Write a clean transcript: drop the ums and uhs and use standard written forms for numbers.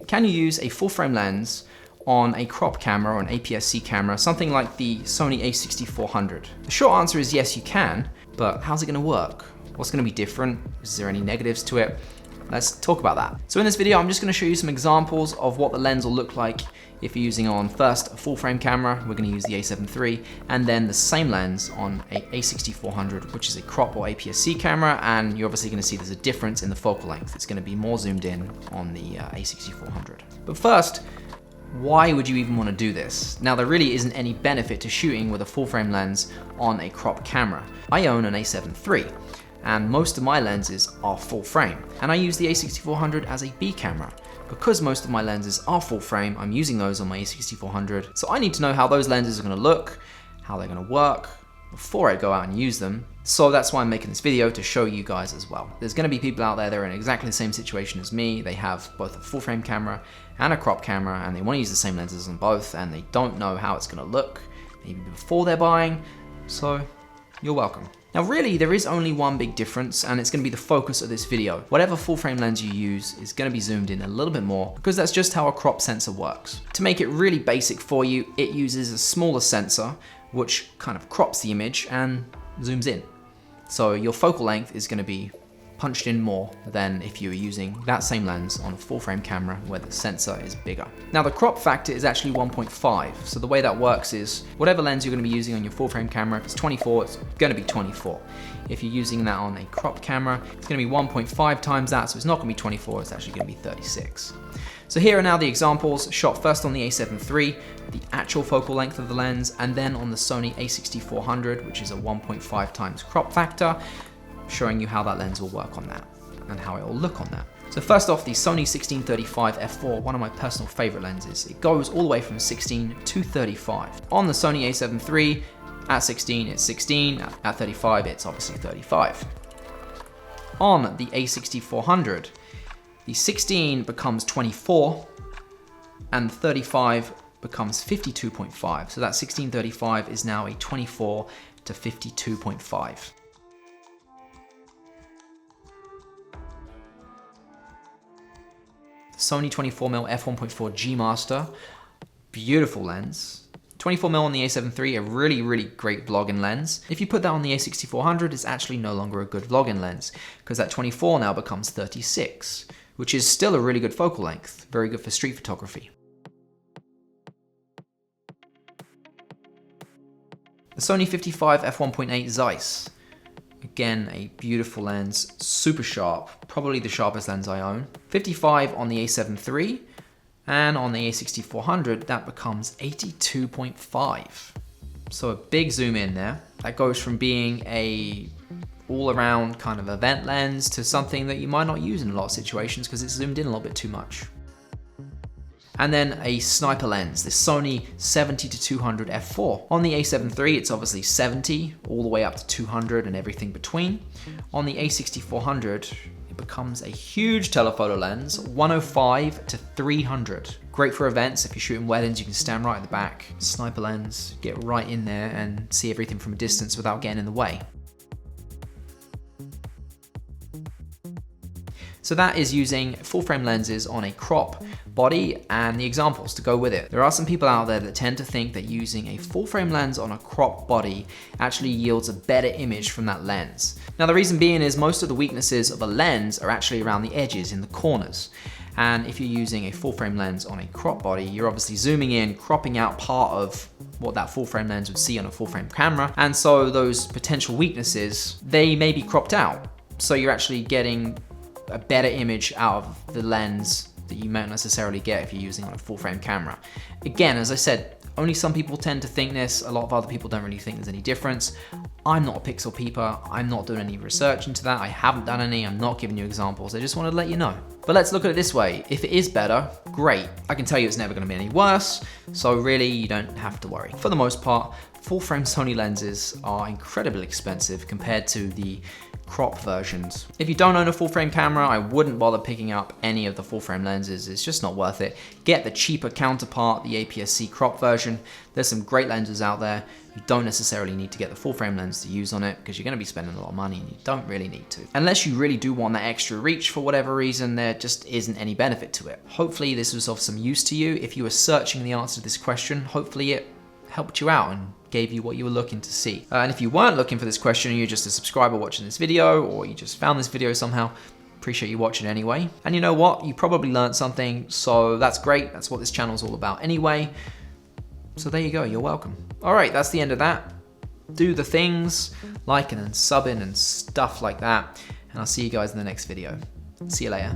Can you use a full frame lens on a crop camera or an APS-C camera, something like the Sony A6400? The short answer is yes, you can, but how's it gonna work? What's gonna be different? Is there any negatives to it? Let's talk about that. So in this video, I'm just gonna show you some examples of what the lens will look like if you're using on first a full frame camera. We're gonna use the A7 III, and then the same lens on a A6400, which is a crop or APS-C camera, and you're obviously gonna see there's a difference in the focal length. It's gonna be more zoomed in on the A6400. But first, why would you even want to do this? Now, there really isn't any benefit to shooting with a full frame lens on a crop camera. I own an A7 III, and most of my lenses are full frame, and I use the A6400 as a B camera. Because most of my lenses are full frame, I'm using those on my A6400, so I need to know how those lenses are going to look, how they're going to work, before I go out and use them. So that's why I'm making this video, to show you guys as well. There's going to be people out there that are in exactly the same situation as me. They have both a full frame camera and a crop camera, and they want to use the same lenses on both, and they don't know how it's going to look, maybe before they're buying. So you're welcome. Now really, there is only one big difference, and it's going to be the focus of this video. Whatever full frame lens you use is going to be zoomed in a little bit more, because that's just how a crop sensor works. To make it really basic for you, it uses a smaller sensor which kind of crops the image and zooms in. So your focal length is going to be punched in more than if you were using that same lens on a full frame camera where the sensor is bigger. Now the crop factor is actually 1.5. So the way that works is whatever lens you're going to be using on your full frame camera, if it's 24, it's going to be 24. If you're using that on a crop camera, it's going to be 1.5 times that, so it's not going to be 24, it's actually going to be 36. So here are now the examples, shot first on the A7 III, the actual focal length of the lens, and then on the Sony A6400, which is a 1.5 times crop factor, showing you how that lens will work on that and how it will look on that. So first off, the Sony 16-35 f4, one of my personal favorite lenses. It goes all the way from 16 to 35. On the Sony A7 III, at 16 it's 16, at 35 it's obviously 35. On the A6400, the 16 becomes 24 and 35 becomes 52.5. So that 16-35 is now a 24 to 52.5. Sony 24mm f1.4 G Master, beautiful lens. 24mm on the A7 III, a really great vlogging lens. If you put that on the A6400, it's actually no longer a good vlogging lens, because that 24 now becomes 36, which is still a really good focal length, very good for street photography. The Sony 55 f1.8 Zeiss. Again, a beautiful lens, super sharp, probably the sharpest lens I own. 55 on the A7 III, and on the A6400, that becomes 82.5. So a big zoom in there. That goes from being a all-around kind of event lens to something that you might not use in a lot of situations because it's zoomed in a little bit too much. And then a sniper lens, the Sony 70-200 f4. On the A7 III, it's obviously 70 all the way up to 200 and everything between. On the A6400, it becomes a huge telephoto lens, 105 to 300. Great for events. If you're shooting weddings, you can stand right at the back. Sniper lens, get right in there and see everything from a distance without getting in the way. So that is using full frame lenses on a crop body and the examples to go with it. There are some people out there that tend to think that using a full frame lens on a crop body actually yields a better image from that lens. Now the reason being is most of the weaknesses of a lens are actually around the edges, in the corners. And if you're using a full frame lens on a crop body, you're obviously zooming in, cropping out part of what that full frame lens would see on a full frame camera. And so those potential weaknesses, they may be cropped out. So you're actually getting a better image out of the lens that you might not necessarily get if you're using on a full frame camera. Again, as I said, only some people tend to think this. A lot of other people don't really think there's any difference. I'm not a pixel peeper. I'm not doing any research into that. I haven't done any. I'm not giving you examples. I just wanted to let you know. But let's look at it this way. If it is better, great. I can tell you it's never going to be any worse. So really, you don't have to worry. For the most part, full frame Sony lenses are incredibly expensive compared to the crop versions. If you don't own a full frame camera, I wouldn't bother picking up any of the full frame lenses. It's just not worth it. Get the cheaper counterpart, the APS-C crop version. There's some great lenses out there. You don't necessarily need to get the full frame lens to use on it because you're going to be spending a lot of money and you don't really need to. Unless you really do want that extra reach for whatever reason, there just isn't any benefit to it. Hopefully this was of some use to you. If you were searching the answer to this question, hopefully it helped you out and gave you what you were looking to see. And if you weren't looking for this question and you're just a subscriber watching this video, or you just found this video somehow, appreciate you watching anyway. And you know what? You probably learned something, so that's great. That's what this channel is all about anyway. So there you go, you're welcome. All right, that's the end of that. Do the things, liking and subbing and stuff like that. And I'll see you guys in the next video. See you later.